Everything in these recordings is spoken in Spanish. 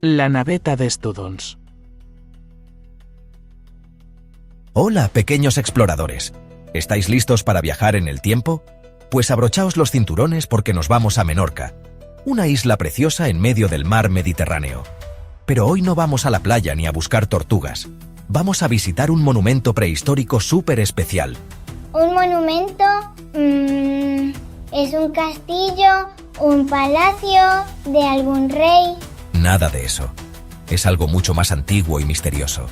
La naveta de Studons. Hola, pequeños exploradores. ¿Estáis listos para viajar en el tiempo? Pues abrochaos los cinturones porque nos vamos a Menorca, una isla preciosa en medio del mar Mediterráneo. Pero hoy no vamos a la playa ni a buscar tortugas. Vamos a visitar un monumento prehistórico súper especial. ¿Un monumento? ¿Es un castillo? ¿Un palacio de algún rey? Nada de eso. Es algo mucho más antiguo y misterioso.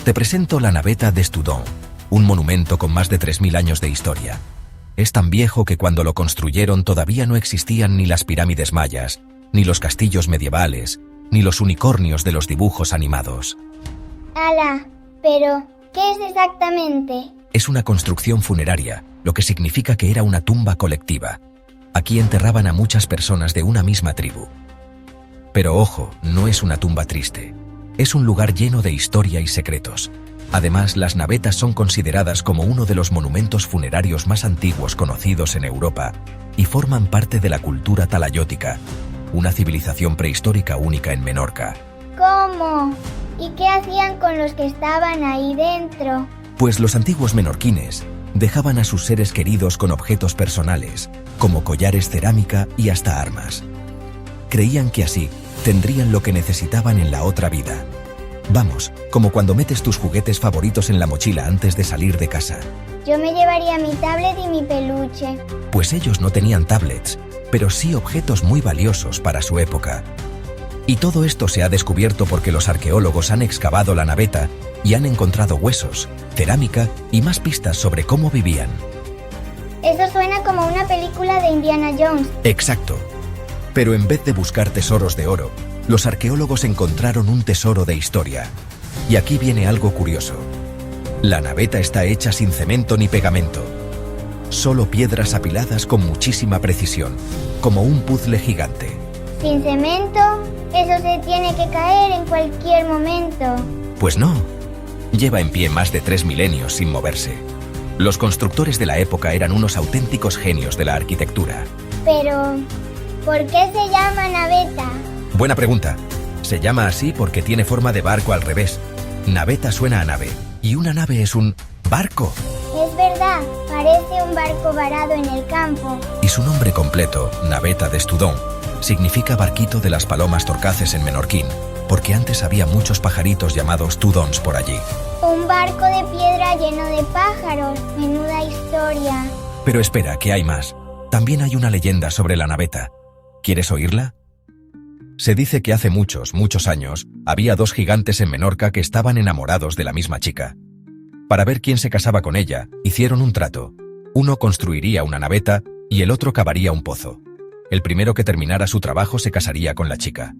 Te presento la naveta de Studons, un monumento con más de 3000 años de historia. Es tan viejo que cuando lo construyeron todavía no existían ni las pirámides mayas, ni los castillos medievales, ni los unicornios de los dibujos animados. ¡Hala! Pero, ¿qué es exactamente? Es una construcción funeraria, lo que significa que era una tumba colectiva. Aquí enterraban a muchas personas de una misma tribu. Pero ojo, no es una tumba triste. Es un lugar lleno de historia y secretos. Además, las navetas son consideradas como uno de los monumentos funerarios más antiguos conocidos en Europa y forman parte de la cultura talayótica, una civilización prehistórica única en Menorca. ¿Cómo? ¿Y qué hacían con los que estaban ahí dentro? Pues los antiguos menorquines dejaban a sus seres queridos con objetos personales, como collares, cerámica y hasta armas. Creían que así tendrían lo que necesitaban en la otra vida. Vamos, como cuando metes tus juguetes favoritos en la mochila antes de salir de casa. Yo me llevaría mi tablet y mi peluche. Pues ellos no tenían tablets, pero sí objetos muy valiosos para su época. Y todo esto se ha descubierto porque los arqueólogos han excavado la naveta y han encontrado huesos, cerámica y más pistas sobre cómo vivían. Eso suena como una película de Indiana Jones. Exacto. Pero en vez de buscar tesoros de oro, los arqueólogos encontraron un tesoro de historia. Y aquí viene algo curioso. La naveta está hecha sin cemento ni pegamento. Solo piedras apiladas con muchísima precisión, como un puzzle gigante. ¿Sin cemento? Eso se tiene que caer en cualquier momento. Pues no. Lleva en pie más de 3 milenios sin moverse. Los constructores de la época eran unos auténticos genios de la arquitectura. Pero, ¿por qué se llama naveta? Buena pregunta. Se llama así porque tiene forma de barco al revés. Naveta suena a nave, y una nave es un barco. Es verdad, parece un barco varado en el campo. Y su nombre completo, naveta de Studons, significa barquito de las palomas torcaces en menorquín, porque antes había muchos pajaritos llamados Studons por allí. Un barco de piedra lleno de pájaros. Menuda historia. Pero espera, que hay más. También hay una leyenda sobre la naveta. ¿Quieres oírla? Se dice que hace muchos, muchos años, había 2 gigantes en Menorca que estaban enamorados de la misma chica. Para ver quién se casaba con ella, hicieron un trato. Uno construiría una naveta y el otro cavaría un pozo. El primero que terminara su trabajo se casaría con la chica.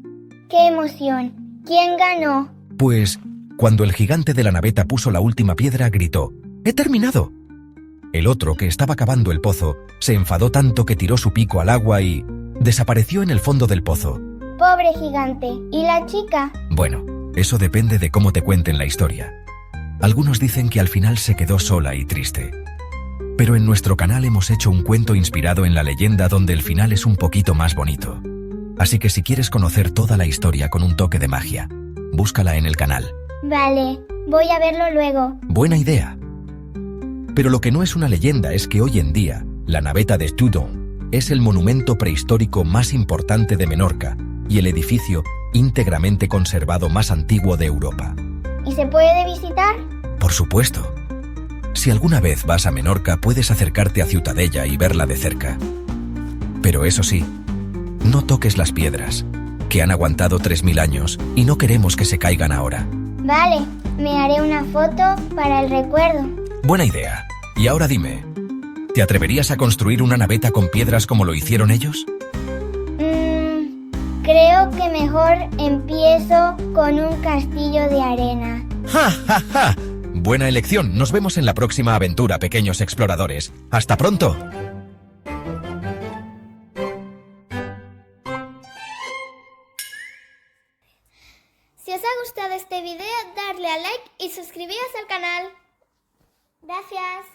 ¡Qué emoción! ¿Quién ganó? Pues, cuando el gigante de la naveta puso la última piedra, gritó: ¡He terminado! El otro, que estaba cavando el pozo, se enfadó tanto que tiró su pico al agua y desapareció en el fondo del pozo. Pobre gigante. ¿Y la chica? Bueno, eso depende de cómo te cuenten la historia. Algunos dicen que al final se quedó sola y triste. Pero en nuestro canal hemos hecho un cuento inspirado en la leyenda donde el final es un poquito más bonito. Así que si quieres conocer toda la historia con un toque de magia, búscala en el canal. Vale, voy a verlo luego. Buena idea. Pero lo que no es una leyenda es que hoy en día, la naveta de Studons es el monumento prehistórico más importante de Menorca y el edificio íntegramente conservado más antiguo de Europa. ¿Y se puede visitar? Por supuesto. Si alguna vez vas a Menorca, puedes acercarte a Ciutadella y verla de cerca. Pero eso sí, no toques las piedras, que han aguantado 3000 años y no queremos que se caigan ahora. Vale, me haré una foto para el recuerdo. Buena idea. Y ahora dime, ¿te atreverías a construir una naveta con piedras como lo hicieron ellos? Creo que mejor empiezo con un castillo de arena. ¡Ja, ja, ja! Buena elección. Nos vemos en la próxima aventura, pequeños exploradores. ¡Hasta pronto! Si os ha gustado este video, darle a like y suscribiros al canal. Gracias.